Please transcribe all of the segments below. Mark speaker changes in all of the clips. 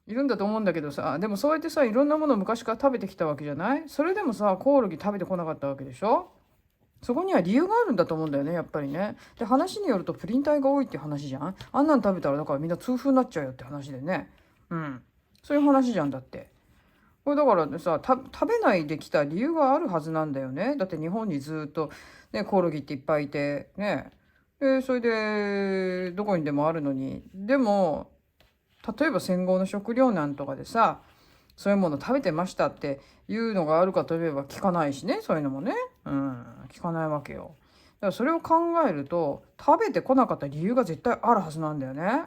Speaker 1: いるんだと思うんだけどさ、でもそうやってさ、いろんなものを昔から食べてきたわけじゃない。それでもさ、コオロギ食べてこなかったわけでしょ。そこには理由があるんだと思うんだよね、やっぱりね。で、話によるとプリン体が多いっていう話じゃん。あんなん食べたらだからみんな痛風になっちゃうよって話でね。うん。そういう話じゃんだって。これだからねさ、食べないできた理由があるはずなんだよね。だって日本にずっとね、コオロギっていっぱいいて、ね。で、それで、どこにでもあるのに。でも、例えば戦後の食糧難とかでさ、そういうもの食べてましたっていうのがあるかといえば聞かないしね、そういうのもね。うん、聞かないわけよ。だからそれを考えると、食べてこなかった理由が絶対あるはずなんだよね。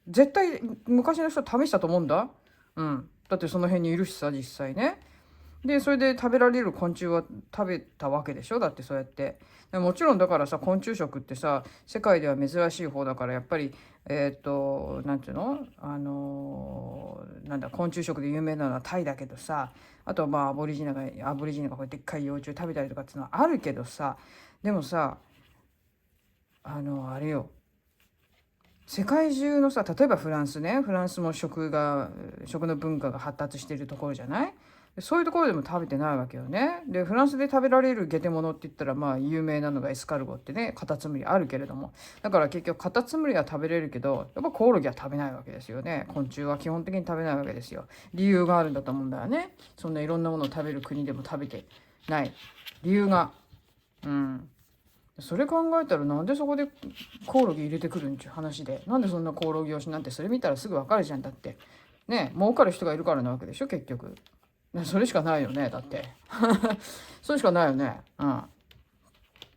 Speaker 1: 絶対昔の人試したと思うんだ。うん。だってその辺にいるしさ、実際ね。で、それで食べられる昆虫は食べたわけでしょ。だってそうやって。でもちろんだからさ、昆虫食ってさ、世界では珍しい方だから、やっぱり、なんていうの、なんだ、昆虫食で有名なのはタイだけどさ、あとまあアボリジニがこうやってでっかい幼虫食べたりとかっていうのはあるけどさ、でもさ、あれよ、世界中のさ、例えばフランスね、フランスも食の文化が発達しているところじゃない。そういうところでも食べてないわけよね。で、フランスで食べられるゲテモノって言ったら、まあ、有名なのがエスカルゴってね、カタツムリあるけれども。だから結局、カタツムリは食べれるけど、やっぱコオロギは食べないわけですよね。昆虫は基本的に食べないわけですよ。理由があるんだと思うんだよね。そんないろんなものを食べる国でも食べてない理由が。うん。それ考えたらなんでそこでコオロギ入れてくるんちゅう話で、なんでそんなコオロギ推しなんて、それ見たらすぐわかるじゃん。だってね、儲かる人がいるからなわけでしょ結局。それしかないよね、だってそれしかないよね。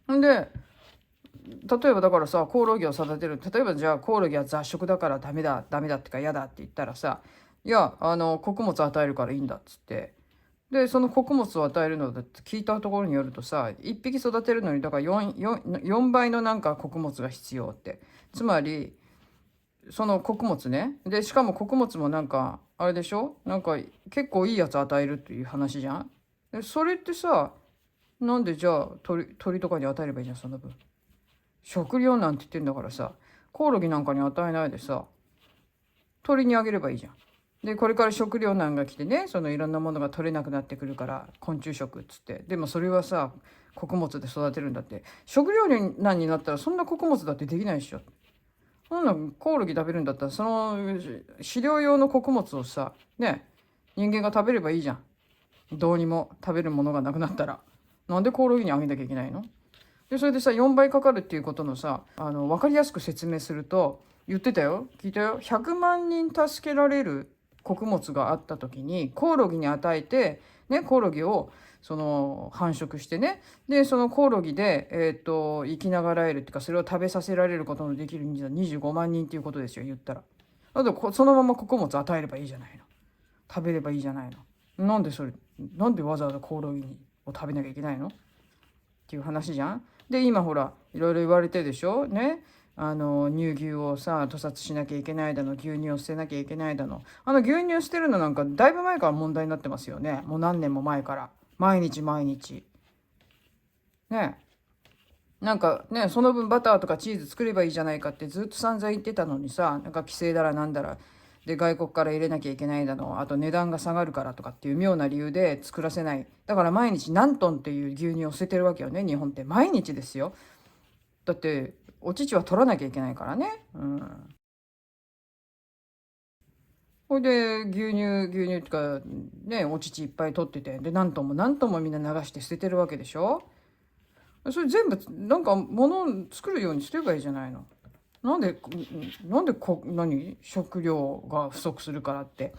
Speaker 1: うん。んで、例えばだからさ、コオロギを育てる、例えばじゃあコオロギは雑食だからダメだってか嫌だって言ったらさ、いや穀物与えるからいいんだっつって、で、その穀物を与えるのだって聞いたところによるとさ、1匹育てるのにだから4倍のなんか穀物が必要って。つまり、その穀物ね。で、しかも穀物もなんか、あれでしょ、なんか結構いいやつ与えるっていう話じゃん。で、それってさ、なんでじゃあ鳥とかに与えればいいじゃん、その分。食料なんて言ってんだからさ、コオロギなんかに与えないでさ、鳥にあげればいいじゃん。で、これから食糧難が来てね、そのいろんなものが取れなくなってくるから、昆虫食っつって。でもそれはさ、穀物で育てるんだって。食糧難になったらそんな穀物だってできないでしょ。そんなコオロギ食べるんだったら、その飼料用の穀物をさ、ね、人間が食べればいいじゃん。どうにも食べるものがなくなったら。なんでコオロギにあげなきゃいけないの。で、それでさ、4倍かかるっていうことのさ、分かりやすく説明すると、言ってたよ。聞いたよ。100万人助けられる穀物があった時に、コオロギに与えて、ね、コオロギを、繁殖してね。で、そのコオロギで、生きながらえるっていうか、それを食べさせられることのできる人数は25万人っていうことですよ、言ったら。だってそのまま穀物与えればいいじゃないの。食べればいいじゃないの。なんでわざわざコオロギを食べなきゃいけないのっていう話じゃん。で、今ほら、いろいろ言われてるでしょね。乳牛をさ、屠殺しなきゃいけないだの、牛乳を捨てなきゃいけないだの。牛乳捨てるのなんか、だいぶ前から問題になってますよね。もう何年も前から。毎日毎日。ね。なんかね、その分バターとかチーズ作ればいいじゃないかってずっと散々言ってたのにさ、なんか規制だらなんだら、で、外国から入れなきゃいけないだの、あと値段が下がるからとかっていう妙な理由で作らせない。だから毎日何トンっていう牛乳を捨ててるわけよね、日本って。毎日ですよ。だって、お乳は取らなきゃいけないからね。うん。ほいで、牛乳ってか、ね、お乳いっぱい取ってて、で、何トンも何トンもみんな流して捨ててるわけでしょ。それ全部、なんか物を作るようにすればいいじゃないの。なんで食料が不足するからって、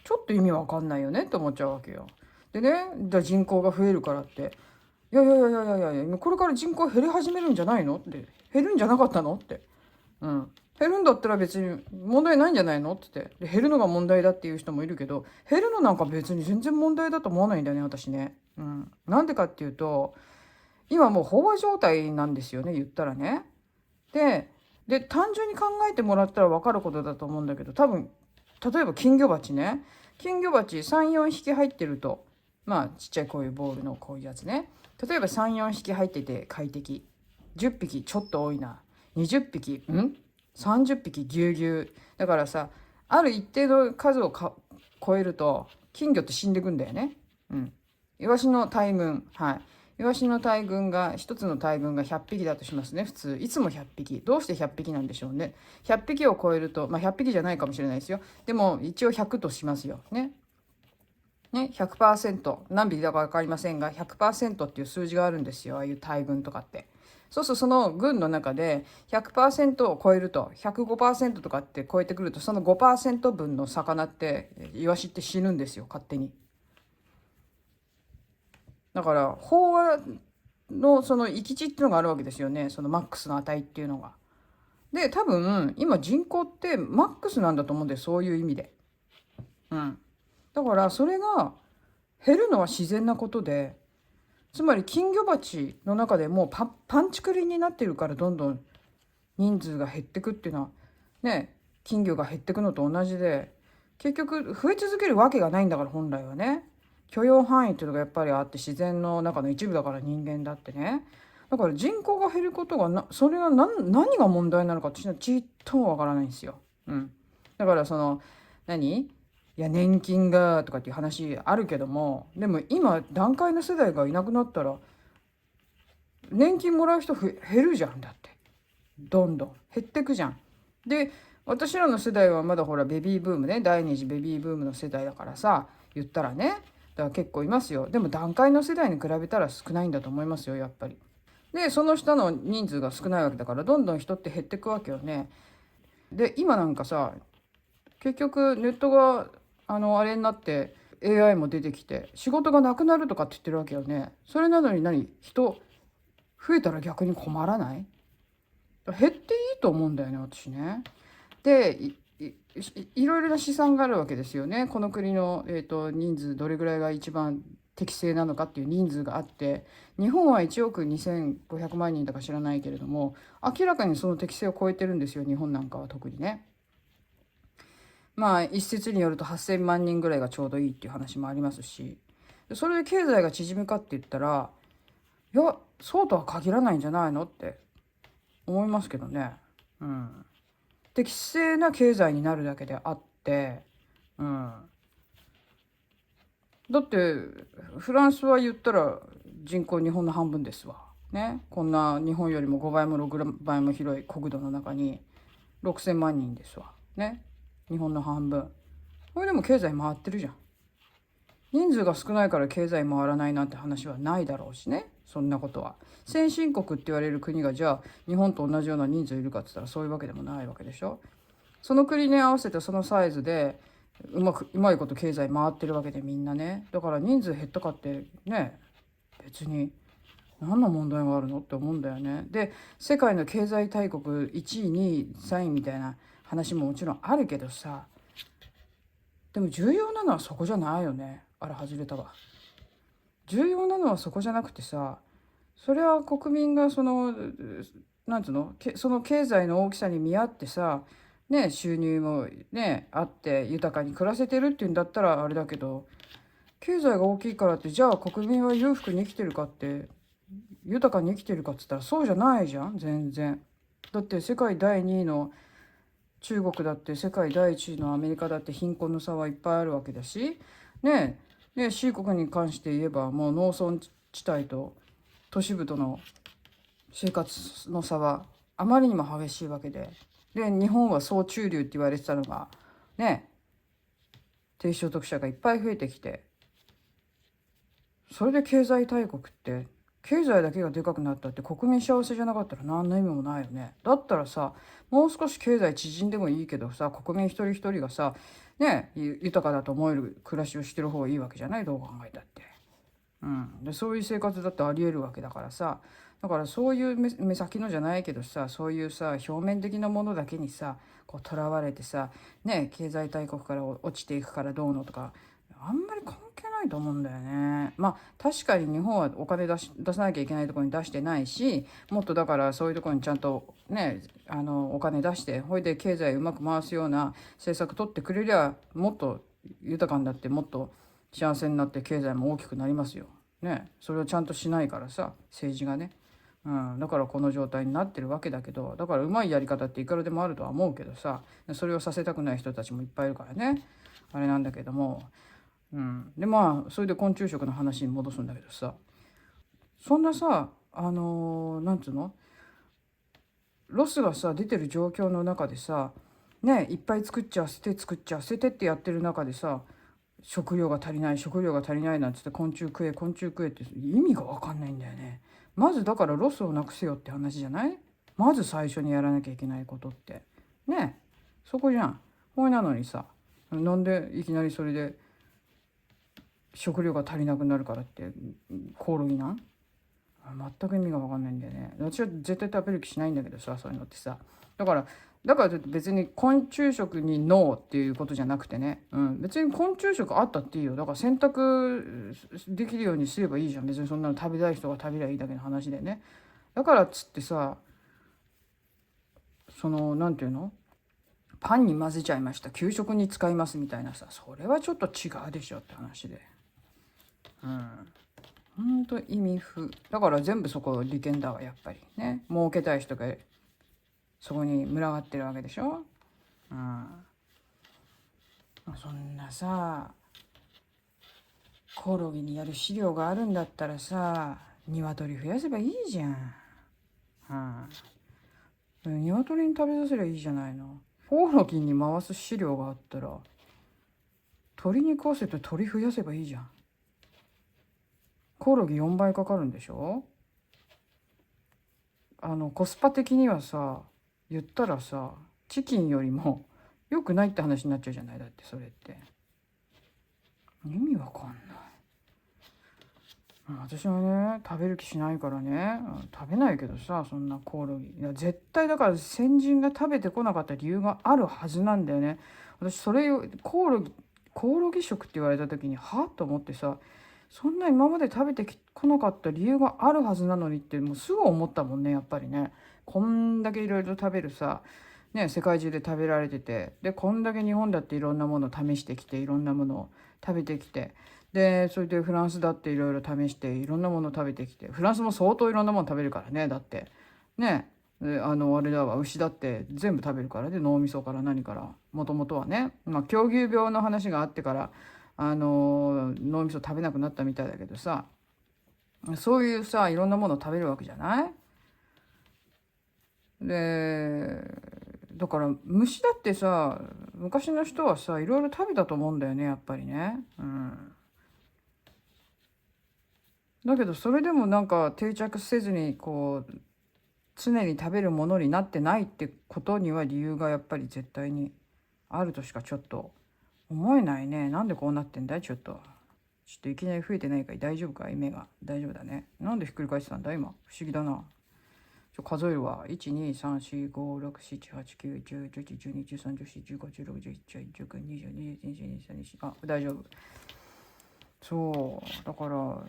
Speaker 1: ちょっと意味わかんないよねって思っちゃうわけよ。でね、人口が増えるからって、いやいやいやいやいやいや、これから人口減り始めるんじゃないのって、減るんじゃなかったのって。うん。減るんだったら別に問題ないんじゃないのって言って。で、減るのが問題だっていう人もいるけど、減るのなんか別に全然問題だと思わないんだよね、私ね。うん。なんでかっていうと、今もう飽和状態なんですよね、言ったらね。で、単純に考えてもらったら分かることだと思うんだけど、多分、例えば金魚鉢ね。金魚鉢3、4匹入ってると、まあちっちゃいこういうボールのこういうやつね。例えば3、4匹入ってて快適。10匹ちょっと多いな。20匹、30匹ぎゅうぎゅう。だからさ、ある一定の数を超えると金魚って死んでくんだよね。うん。イワシの大群、はい。イワシの大群が、一つの大群が100匹だとしますね。普通。いつも100匹。どうして100匹なんでしょうね。100匹を超えると、まあ100匹じゃないかもしれないですよ。でも一応100としますよ。ね。ね、100%、何匹だか分かりませんが、100%っていう数字があるんですよ。ああいう大群とかって。そうするとその群の中で100%を超えると、105%とかって超えてくると、その5%分の魚って、イワシって死ぬんですよ、勝手に。だから飽和のその閾値っていうのがあるわけですよね、そのマックスの値っていうのが。で多分今人口ってマックスなんだと思うんで、そういう意味で。うん。だからそれが減るのは自然なことで、つまり金魚鉢の中でもうパンチクリになってるから、どんどん人数が減ってくっていうのはね、金魚が減ってくのと同じで、結局増え続けるわけがないんだから、本来はね。許容範囲っていうのがやっぱりあって、自然の中の一部だから、人間だってね。だから人口が減ることがそれが何が問題なのか私はちっともわからないんですよ。うん。だからそのいや年金がとかっていう話あるけども、でも今団塊の世代がいなくなったら年金もらう人減るじゃん。だってどんどん減ってくじゃん。で私らの世代はまだほらベビーブームね、第二次ベビーブームの世代だからさ、言ったらね、だから結構いますよ。でも団塊の世代に比べたら少ないんだと思いますよ、やっぱり。でその下の人数が少ないわけだから、どんどん人って減ってくわけよね。で今なんかさ、結局ネットがあれになって AI も出てきて仕事がなくなるとかって言ってるわけよね。それなのに人増えたら逆に困らない？減っていいと思うんだよね、私ね。でいろいろな試算があるわけですよね。この国の、人数どれぐらいが一番適正なのかっていう人数があって、日本は1億2500万人だか知らないけれども、明らかにその適正を超えてるんですよ、日本なんかは特にね。まあ一説によると8,000万人ぐらいがちょうどいいっていう話もありますし、それで経済が縮むかって言ったら、いやそうとは限らないんじゃないのって思いますけどね。うん。適正な経済になるだけであって、うん。だってフランスは言ったら人口日本の半分ですわ。ね、こんな日本よりも5倍も6倍も広い国土の中に6,000万人ですわ。ね、日本の半分。これでも経済回ってるじゃん。人数が少ないから経済回らないなんて話はないだろうしね、そんなことは。先進国って言われる国がじゃあ日本と同じような人数いるかって言ったらそういうわけでもないわけでしょ。その国に合わせてそのサイズでうまいこと経済回ってるわけで、みんなね。だから人数減ったかってね、別に何の問題があるのって思うんだよね。で世界の経済大国1位2位3位みたいな話ももちろんあるけどさ、でも重要なのはそこじゃないよね。あれ外れたわ。重要なのはそこじゃなくてさ、それは国民がそのなんつうの、その経済の大きさに見合ってさ、ね、収入もねあって豊かに暮らせてるっていうんだったらあれだけど、経済が大きいからってじゃあ国民は裕福に生きてるかって、豊かに生きてるかっつったらそうじゃないじゃん、全然。だって世界第2位の中国だって世界第1位のアメリカだって貧困の差はいっぱいあるわけだし、ねえ、ねえ C 国に関して言えばもう農村地帯と都市部との生活の差はあまりにも激しいわけで、で日本は総中流って言われてたのがね、低所得者がいっぱい増えてきて、それで経済大国って、経済だけがでかくなったって国民幸せじゃなかったら何の意味もないよね。だったらさ、もう少し経済縮んでもいいけどさ、国民一人一人がさね、豊かだと思える暮らしをしてる方がいいわけじゃない、どう考えたって。うん、でそういう生活だってありえるわけだからさ。だからそういう目先のじゃないけどさ、そういうさ表面的なものだけにさこうとらわれてさ、ね、経済大国から落ちていくからどうのとか、あんまり関係ないと思うんだよね。まあ確かに日本はお金出さなきゃいけないところに出してないし、もっとだからそういうところにちゃんとねお金出して、ほいで経済うまく回すような政策取ってくれりゃ、もっと豊かになってもっと幸せになって経済も大きくなりますよ。ね、それをちゃんとしないからさ、政治がね。だからこの状態になってるわけだけど、だからうまいやり方っていくらでもあるとは思うけどさ、それをさせたくない人たちもいっぱいいるからね、あれなんだけども、でまあそれで昆虫食の話に戻すんだけどさ、そんなさなんつうの、ロスがさ出てる状況の中でさ、ね、いっぱい作っちゃ捨て作っちゃ捨ててってやってる中でさ、食料が足りない食料が足りないなんつって昆虫食え昆虫食えって意味が分かんないんだよね。まずだからロスをなくせよって話じゃない？まず最初にやらなきゃいけないことってね、そこじゃん。ほいなのにさ、なんでいきなりそれで食料が足りなくなるからってコオロギなん？全く意味が分かんないんだよね。私は絶対食べる気しないんだけどさ、そういうのってさ。だから別に昆虫食にノーっていうことじゃなくてね、別に昆虫食あったっていいよ。だから選択できるようにすればいいじゃん。別にそんなの食べたい人が食べりゃいいだけの話でね。だからっつってさ、なんていうの、パンに混ぜちゃいました、給食に使いますみたいなさ、それはちょっと違うでしょって話で。ほんと意味不だから、全部そこ利権だわやっぱりね。儲けたい人がそこに群がってるわけでしょ。そんなさ、コオロギにやる飼料があるんだったらさ、鶏増やせばいいじゃん。鶏に食べさせりゃいいじゃないの。コオロギに回す飼料があったら鶏に食わせて鶏増やせばいいじゃん。コオロギ4倍かかるんでしょ。コスパ的にはさ、言ったらさ、チキンよりも良くないって話になっちゃうじゃない。だってそれって意味わかんない。私はね食べる気しないからね、食べないけどさ、そんなコオロギ、いや絶対だから先人が食べてこなかった理由があるはずなんだよね。私それをコオロギ食って言われた時にはっと思ってさ、そんな今まで食べてこなかった理由があるはずなのにってもうすぐ思ったもんね、やっぱりね。こんだけいろいろ食べるさ、ね、世界中で食べられてて、でこんだけ日本だっていろんなものを試してきて、いろんなものを食べてきて、でそれでフランスだっていろいろ試していろんなものを食べてきて、フランスも相当いろんなもの食べるからね。だってね、であれだわ、牛だって全部食べるからね、脳みそから何から。もともとはね、狂牛病の話があってから脳みそ食べなくなったみたいだけどさ、そういうさいろんなものを食べるわけじゃない。でだから虫だってさ、昔の人はさいろいろ食べたと思うんだよね、やっぱりね。だけどそれでもなんか定着せずにこう常に食べるものになってないってことには理由がやっぱり絶対にあるとしかちょっと思えないね。なんでこうなってんだい。ちょっといきなり増えてないかい。大丈夫かい。目が大丈夫だね。なんでひっくり返してたんだ今。不思議だな。数えるわ。123456789101112131415161718192021222324あ、大丈夫。そうだから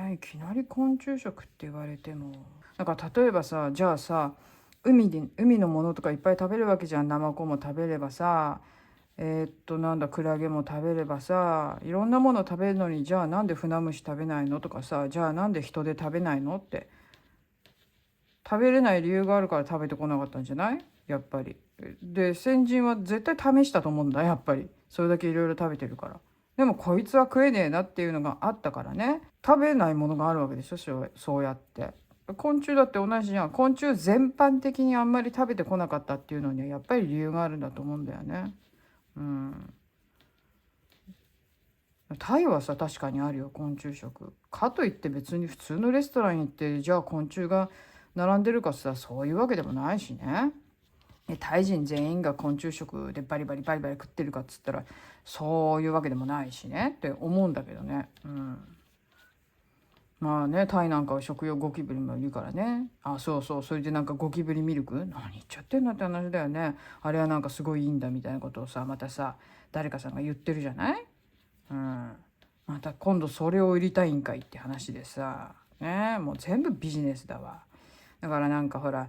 Speaker 1: ね、いきなり昆虫食って言われても、だから例えばさ、じゃあさ、海のものとかいっぱい食べるわけじゃん。ナマコも食べればさ、なんだクラゲも食べればさ、いろんなもの食べるのに、じゃあなんで船虫食べないのとかさ、じゃあなんで人で食べないのって、食べれない理由があるから食べてこなかったんじゃない、やっぱり。で先人は絶対試したと思うんだ、やっぱり。それだけいろいろ食べてるから。でもこいつは食えねえなっていうのがあったからね、食べないものがあるわけでしょ。そうやって昆虫だって同じじゃん。昆虫全般的にあんまり食べてこなかったっていうのにはやっぱり理由があるんだと思うんだよね。タイはさ確かにあるよ、昆虫食。かといって別に普通のレストランに行ってじゃあ昆虫が並んでるかさ、そういうわけでもないしね。タイ人全員が昆虫食でバリバリバリバリ食ってるかっつったらそういうわけでもないしねって思うんだけどね。まあね、タイなんかは食用ゴキブリもいるからね。そうそう、それでなんかゴキブリミルク何言っちゃってんのって話だよね。あれはなんかすごいいいんだみたいなことをさ、またさ誰かさんが言ってるじゃない。また今度それを売りたいんかいって話でさね、もう全部ビジネスだわ。だからなんかほら、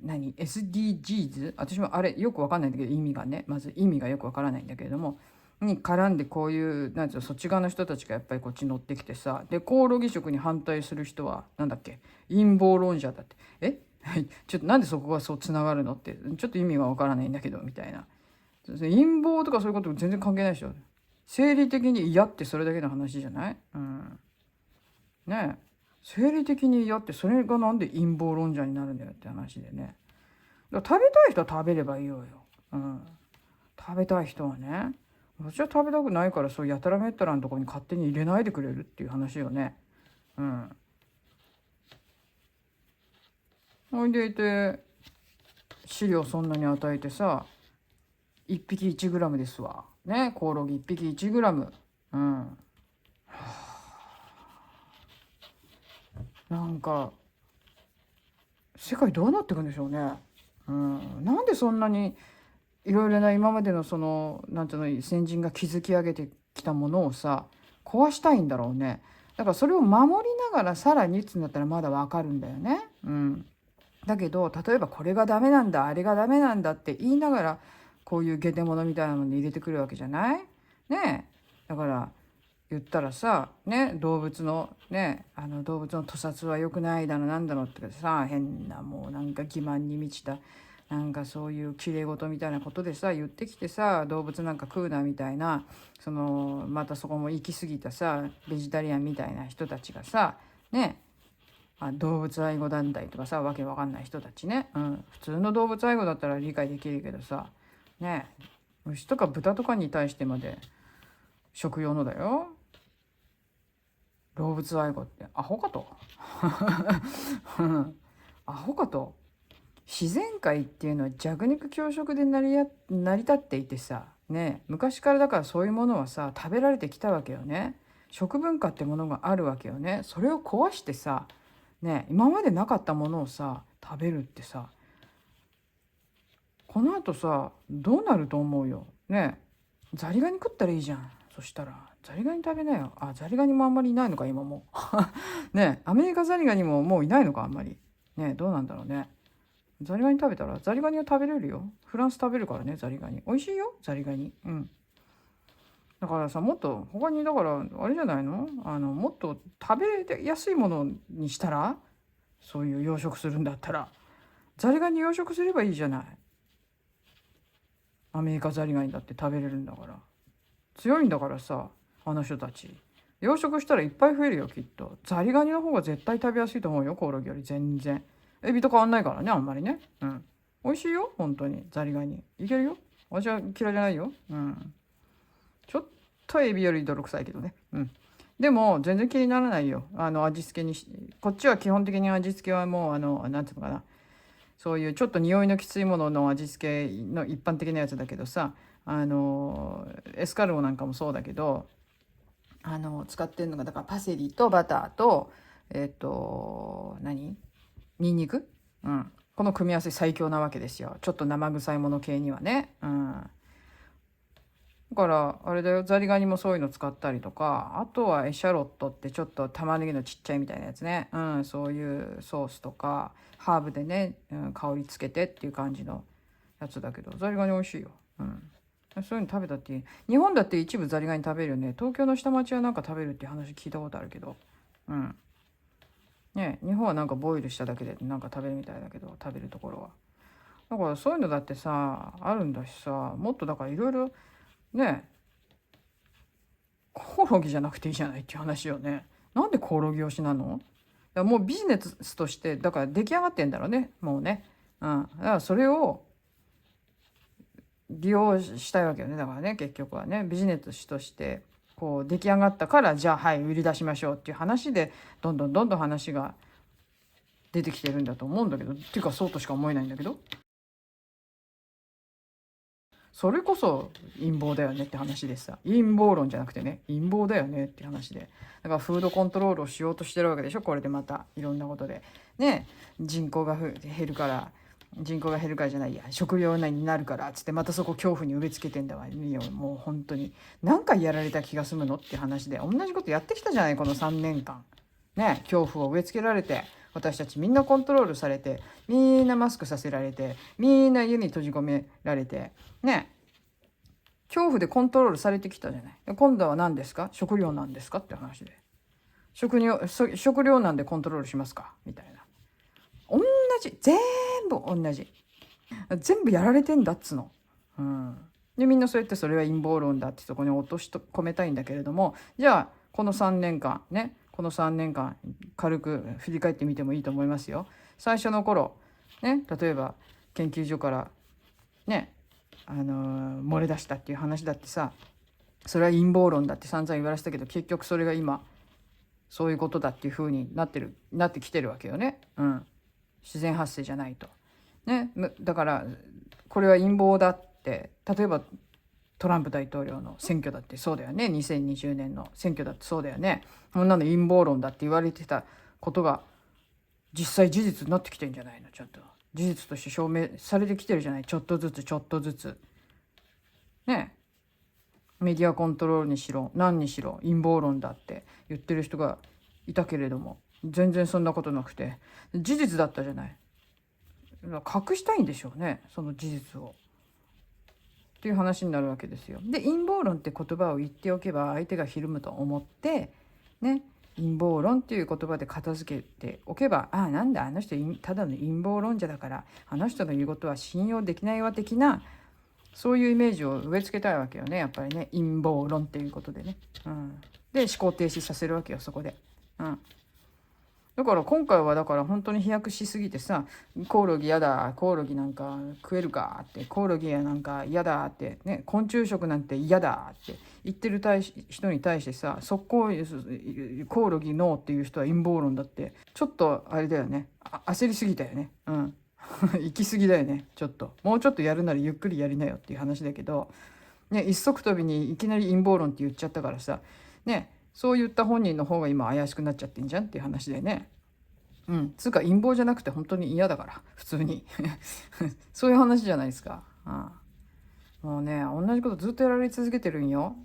Speaker 1: SDGs、 私もあれよくわかんないんだけど、意味がね、まず意味がよくわからないんだけれども、に絡んで、こういうなんていうの、そっち側の人たちがやっぱりこっちに乗ってきてさ、でコオロギ食に反対する人はなんだっけ、陰謀論者だって。ちょっとなんでそこがそうつながるのって、ちょっと意味がわからないんだけどみたいな。陰謀とかそういうこと全然関係ないでしょ。生理的に嫌ってそれだけの話じゃない？ねえ、生理的に嫌ってそれがなんで陰謀論者になるんだよって話でね。だから食べたい人は食べればいいよ。食べたい人はね。私は食べたくないから、そうやたらめったらのとこに勝手に入れないでくれるっていう話よね。ほいでいて、飼料そんなに与えてさ、1匹1グラムですわね、コオロギ1匹1グラム。なんか世界どうなっていくんでしょうね。なんでそんなにいろいろな今までのそのなんていうの、先人が築き上げてきたものをさ、壊したいんだろうね。だからそれを守りながらさらにっつうんだったらまだわかるんだよね。だけど例えばこれがダメなんだあれがダメなんだって言いながら、こういうゲテモノみたいなのに入れてくるわけじゃないね。だから言ったらさ、ね、動物のね、動物の屠殺は良くないだのなんだのってさ、変なもうなんか欺瞞に満ちたなんかそういう綺麗事みたいなことでさ言ってきてさ、動物なんか食うなみたいな、そのまたそこも行き過ぎたさベジタリアンみたいな人たちがさね、動物愛護団体とかさ、わけわかんない人たちね、普通の動物愛護だったら理解できるけどさね、牛とか豚とかに対してまで食用のだよ、動物愛護ってアホかとアホかと。自然界っていうのは弱肉強食で成り立っていてさね、昔からだからそういうものはさ食べられてきたわけよね。食文化ってものがあるわけよね。それを壊してさね、今までなかったものをさ食べるってさ、このあとさどうなると思うよね。ザリガニ食ったらいいじゃん。そしたらザリガニ食べなよ。ザリガニもあんまりいないのか今もね、アメリカザリガニももういないのかあんまりね。どうなんだろうね。ザリガニ食べたら、ザリガニは食べれるよ。フランス食べるからね、ザリガニ美味しいよ、ザリガニ。だからさ、もっと他にだからあれじゃないの、もっと食べやすいものにしたら、そういう養殖するんだったらザリガニ養殖すればいいじゃない。アメリカザリガニだって食べれるんだから、強いんだからさ、あの人たち養殖したらいっぱい増えるよきっと。ザリガニの方が絶対食べやすいと思うよ、コオロギより全然。エビと変わんないからねあんまりね。美味しいよ本当に、ザリガニいけるよ。私は嫌いじゃないよ。ちょっとエビより泥臭いけどね。でも全然気にならないよ。味付けにこっちは基本的に味付けはもうなんていうのかな、そういうちょっと匂いのきついものの味付けの一般的なやつだけどさ、エスカルゴなんかもそうだけど、使ってるのがだからパセリとバターとニンニク、この組み合わせ最強なわけですよ。ちょっと生臭いもの系にはね。だからあれだよ、ザリガニもそういうの使ったりとか、あとはエシャロットってちょっと玉ねぎのちっちゃいみたいなやつね。そういうソースとかハーブでね、香りつけてっていう感じのやつだけど、ザリガニ美味しいよ。そういうの食べたっていい。日本だって一部ザリガニ食べるよね。東京の下町はなんか食べるっていう話聞いたことあるけど、ね、日本はなんかボイルしただけでなんか食べるみたいだけど、食べるところは。だからそういうのだってさあるんだしさ、もっとだからいろいろね、コオロギじゃなくていいじゃないっていう話よね。なんでコオロギ推しなの？だからもうビジネスとしてだから出来上がってんだろうね、もうね。だからそれを利用したいわけよね。だからね、結局はね、ビジネスとしてこう出来上がったから、じゃあはい売り出しましょうっていう話でどんどん話が出てきてるんだと思うんだけど、っていうかそうとしか思えないんだけど、それこそ陰謀だよねって話でさ、陰謀論じゃなくてね、陰謀だよねって話で、だからフードコントロールをしようとしてるわけでしょ、これでまたいろんなことでね。人口が減るから、人口が減るからじゃないや、食糧難になるからっつってまたそこ恐怖に植え付けてんだわ。もう本当に何回やられた気が済むのって話で、同じことやってきたじゃない、この3年間ね。恐怖を植え付けられて、私たちみんなコントロールされて、みんなマスクさせられて、みんな家に閉じ込められてね、恐怖でコントロールされてきたじゃない。今度は何ですか、食料なんですかって話で、食料なんでコントロールしますかみたいな。同じ、全部同じ、全部やられてんだっつの。でみんなそうやってそれは陰謀論だってそこに落とし込めたいんだけれども、じゃあこの3年間ね、この3年間軽く振り返ってみてもいいと思いますよ。最初の頃ね、例えば研究所からね、漏れ出したっていう話だってさ、それは陰謀論だって散々言われてたけど、結局それが今そういうことだっていう風になってきてるわけよね。自然発生じゃないとね。だからこれは陰謀だって、例えばトランプ大統領の選挙だってそうだよね。2020年の選挙だってそうだよね。こんなの陰謀論だって言われてたことが実際事実になってきてんじゃないの。ちょっと事実として証明されてきてるじゃない。ちょっとずつね。メディアコントロールにしろ何にしろ陰謀論だって言ってる人がいたけれども、全然そんなことなくて事実だったじゃない。隠したいんでしょうね、その事実をっていう話になるわけですよ。で陰謀論って言葉を言っておけば相手がひるむと思ってね、陰謀論っていう言葉で片付けておけば、なんだあの人ただの陰謀論者だからあの人の言うことは信用できないわ的な、そういうイメージを植え付けたいわけよね、やっぱりね、陰謀論っていうことでね。で思考停止させるわけよ、そこで。だから今回はだから本当に飛躍しすぎてさ、コオロギやだ、コオロギなんか食えるかって、コオロギやなんか嫌だってね、昆虫食なんて嫌だって言ってる人に対してさ、速攻コオロギノーっていう人は陰謀論だって、ちょっとあれだよね、焦りすぎたよね。行き過ぎだよね。ちょっともうちょっとやるならゆっくりやりなよっていう話だけどね、一足飛びにいきなり陰謀論って言っちゃったからさね、そういった本人の方が今怪しくなっちゃってんじゃんっていう話でね。つうか陰謀じゃなくて本当に嫌だから普通にそういう話じゃないですか。もうね、同じことずっとやられ続けてるんよ。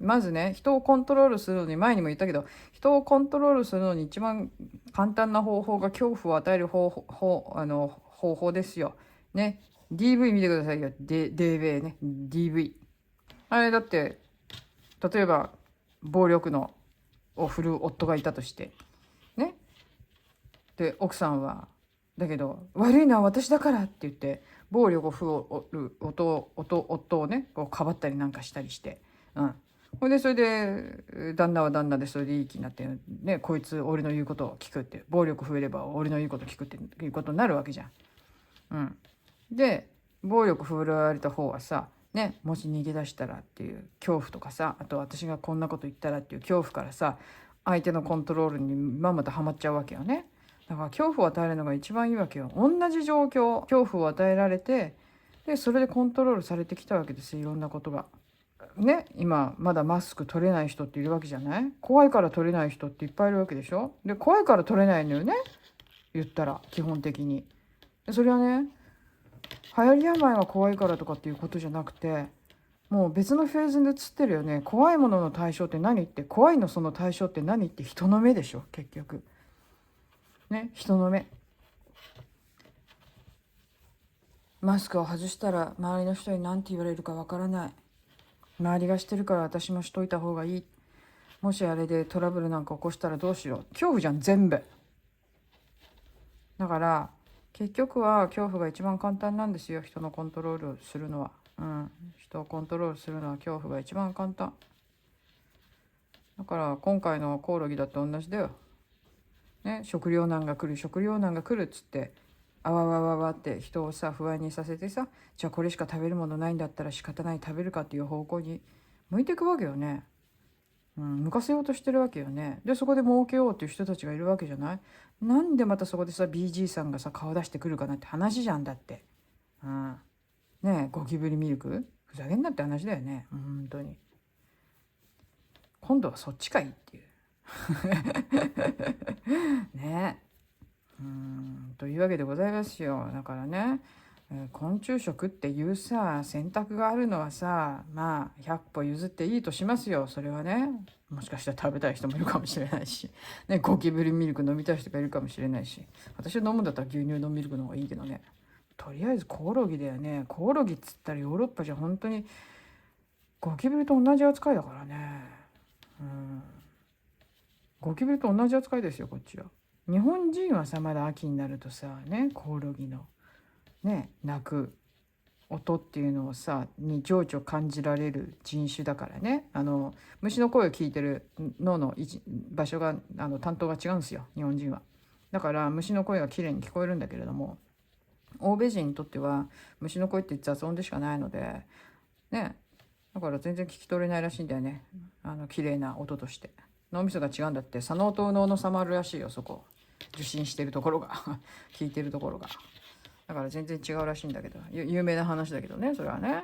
Speaker 1: まずね、人をコントロールするのに、前にも言ったけど、人をコントロールするのに一番簡単な方法が恐怖を与える方法ですよ。ね。DV 見てくださいよ。DV ね。DV。あれだって、例えば暴力を振るう夫がいたとして。ね。で、奥さんは、だけど、悪いのは私だからって言って、暴力を振る夫をね、こうかばったりなんかしたりして。それで旦那は旦那でそれでいい気になってね、こいつ俺の言うことを聞くって、暴力増えれば俺の言うこと聞くっていうことになるわけじゃん。で暴力振るわれた方はさね、もし逃げ出したらっていう恐怖とかさ、あと私がこんなこと言ったらっていう恐怖からさ、相手のコントロールにまんまとハマっちゃうわけよね。だから恐怖を与えるのが一番いいわけよ。同じ状況、恐怖を与えられて、でそれでコントロールされてきたわけですよ、いろんなことが。ね、今まだマスク取れない人っているわけじゃない。怖いから取れない人っていっぱいいるわけでしょ。で怖いから取れないのよね、言ったら基本的に。それはね、流行り病は怖いからとかっていうことじゃなくて、もう別のフェーズで映ってるよね。怖いものの対象って何って、怖いのその対象って何って、人の目でしょ結局ね。人の目。マスクを外したら周りの人に何て言われるかわからない、周りがしてるから私もしといた方がいい、もしあれでトラブルなんか起こしたらどうしよう、恐怖じゃん全部。だから結局は恐怖が一番簡単なんですよ、人のコントロールするのは。人をコントロールするのは恐怖が一番簡単だから、今回のコオロギだって同じだよ、ね、食糧難が来るっつって、あわわわわって人をさ不安にさせてさ、じゃあこれしか食べるものないんだったら仕方ない、食べるかっていう方向に向いていくわけよね。向かせようとしてるわけよね。でそこで儲けようっていう人たちがいるわけじゃない。なんでまたそこでさ BG さんがさ顔出してくるかなって話じゃんだって。ねえ、ゴキブリミルクふざけんなって話だよね。本当に今度はそっちかいっていうね。というわけでございますよ。だからね、昆虫食っていうさ選択があるのはさ、まあ100歩譲っていいとしますよ。それはね、もしかしたら食べたい人もいるかもしれないし、ね、ゴキブリミルク飲みたい人がいるかもしれないし、私は飲むんだったら牛乳のミルクの方がいいけどね。とりあえずコオロギだよね。コオロギっつったらヨーロッパじゃ本当にゴキブリと同じ扱いだからね。ゴキブリと同じ扱いですよこっちは。日本人はさまだ秋になるとさね、コオロギのね鳴く音っていうのをさに情緒感じられる人種だからね。虫の声を聞いてる脳の場所が担当が違うんですよ日本人は。だから虫の声がきれいに聞こえるんだけれども、欧米人にとっては虫の声って雑音でしかないのでね、だから全然聞き取れないらしいんだよね、綺麗な音として。脳みそが違うんだって。左脳と右脳の差もあるらしいよ、そこ受信してるところが聞いてるところが。だから全然違うらしいんだけど、有名な話だけどね、それはね。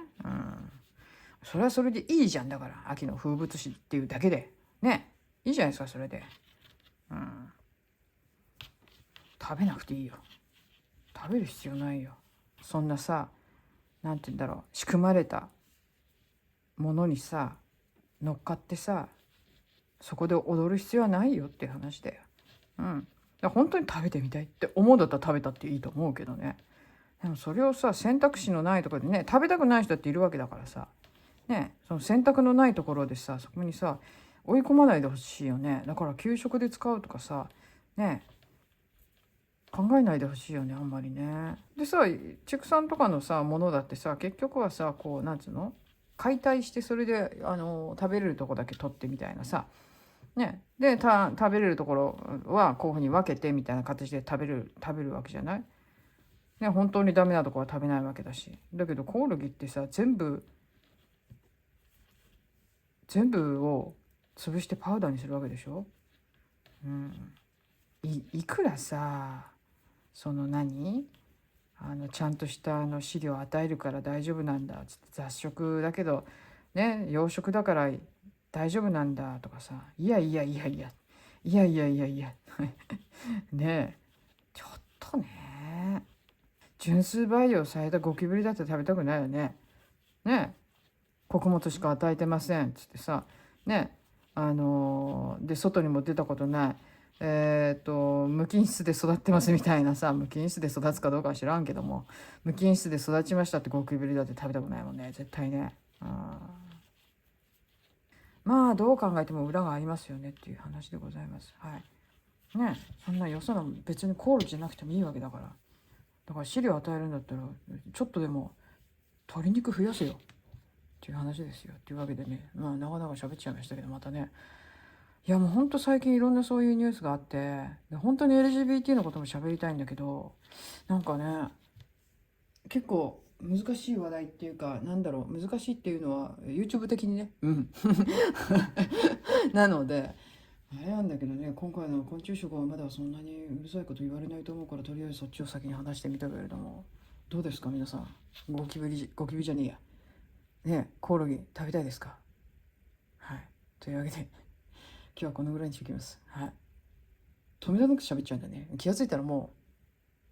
Speaker 1: それはそれでいいじゃん。だから秋の風物詩っていうだけでね、いいじゃないですかそれで。食べなくていいよ。食べる必要ないよ。そんなさ、なんて言うんだろう、仕組まれたものにさ乗っかってさ、そこで踊る必要はないよっていう話だよ。だから本当に食べてみたいって思うんだったら食べたっていいと思うけどね。でもそれをさ選択肢のないところでね、食べたくない人っているわけだからさね、その選択のないところでさそこにさ追い込まないでほしいよね。だから給食で使うとかさね、考えないでほしいよねあんまりね。でさ畜産とかのさものだってさ結局はさこうなんつうの、解体してそれで食べれるとこだけ取ってみたいなさね、で食べれるところはこういうふうに分けてみたいな形で食べるわけじゃない。ね、本当にダメなとこは食べないわけだし。だけどコオロギってさ全部を潰してパウダーにするわけでしょ。いくらさそのちゃんとした飼料を与えるから大丈夫なんだっつって、雑食だけどね養殖だから大丈夫なんだとかさ、いやねえ、ちょっとね、純粋培養されたゴキブリだって食べたくないよね。ねえ、穀物しか与えてませんっつってさね、で外にも出たことない無菌室で育ってますみたいなさ、無菌室で育つかどうかは知らんけども、無菌室で育ちましたってゴキブリだって食べたくないもんね絶対ね。まあどう考えても裏がありますよねっていう話でございます。はいね、そんなよその別にコオロギじゃなくてもいいわけだから。だから飼料与えるんだったらちょっとでも鶏肉増やせよっていう話ですよ。というわけでね、まあなかなか喋っちゃいましたけど、またね、いやもうほんと最近いろんなそういうニュースがあって、本当に LGBT のことも喋りたいんだけど、なんかね結構難しい話題っていうか、なんだろう、難しいっていうのは YouTube 的にねなのであれなんだけどね、今回の昆虫食はまだそんなにうるさいこと言われないと思うから、とりあえずそっちを先に話してみたけれども、どうですか皆さん。ゴキブリじゃねえやね、コオロギ食べたいですか。はい、というわけで今日はこのぐらいにしておきます。はい、止めらなく喋っちゃうんだね。気がついたらもう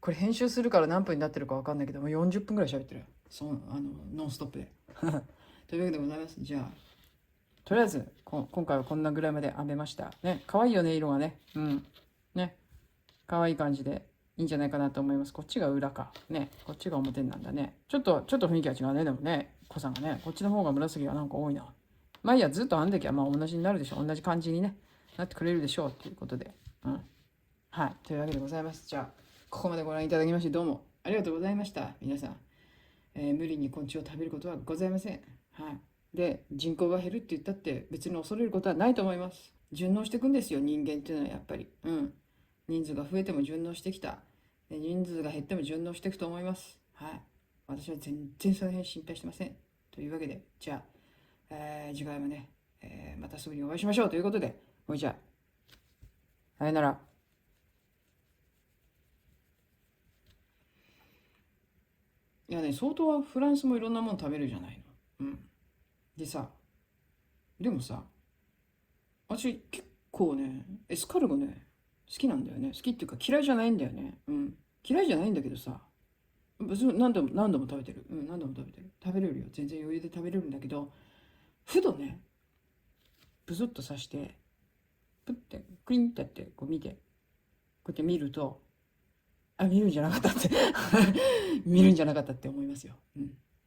Speaker 1: これ編集するから何分になってるか分かんないけども、40分ぐらい喋ってる。ノンストップでというわけでございます。じゃあとりあえず今回はこんなぐらいまで編めましたね。可愛いよね色がね。ね、可愛い感じでいいんじゃないかなと思います。こっちが裏かね、こっちが表なんだね。ちょっと雰囲気は違うね。でもね濃さがね、こっちの方が紫がなんか多いな。まあいいや、ずっと編んできゃまあ同じになるでしょう。同じ感じにねなってくれるでしょうということで、はい、というわけでございます。じゃあここまでご覧いただきましてどうもありがとうございました皆さん。無理に昆虫を食べることはございません。はい。で人口が減るって言ったって別に恐れることはないと思います。順応していくんですよ人間っていうのはやっぱり。人数が増えても順応してきた。人数が減っても順応していくと思います。はい。私は全然その辺心配してません。というわけでじゃあ、次回もね、またすぐにお会いしましょうということで、ほいじゃあさよなら。いやね、相当はフランスもいろんなもの食べるじゃないの。でさ、でもさ、私結構ね、エスカルゴね、好きなんだよね。好きっていうか嫌いじゃないんだよね。嫌いじゃないんだけどさ、別に何度も食べてる。何度も食べてる。食べれるよ。全然余裕で食べれるんだけど、ふとね、ブスッと刺して、プッて、クインってやって、こう見て、こうやって見ると、見るんじゃなかったって見るんじゃなかったって思いますよ。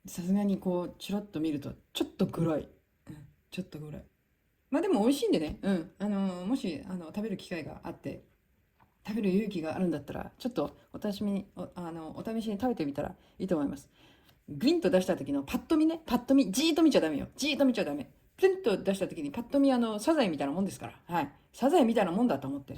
Speaker 1: さすがにこうチラッと見るとちょっとグロいちょっとぐらい。まあでも美味しいんでね、もし食べる機会があって、食べる勇気があるんだったら、ちょっとお試しに、お試しに食べてみたらいいと思います。グインと出した時のパッと見ね、パッと見、じーっと見ちゃダメよ。じーっと見ちゃダメ。プンと出した時にパッと見、サザエみたいなもんですから。はい。サザエみたいなもんだと思って、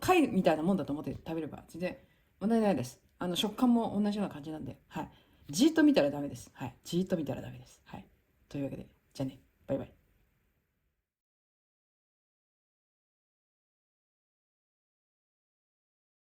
Speaker 1: 貝みたいなもんだと思って食べれば全然問題ないです。食感も同じような感じなんで、はい。じーっと見たらダメです。はい。じーっと見たらダメです。はい。というわけで、じゃあね、バイバイ。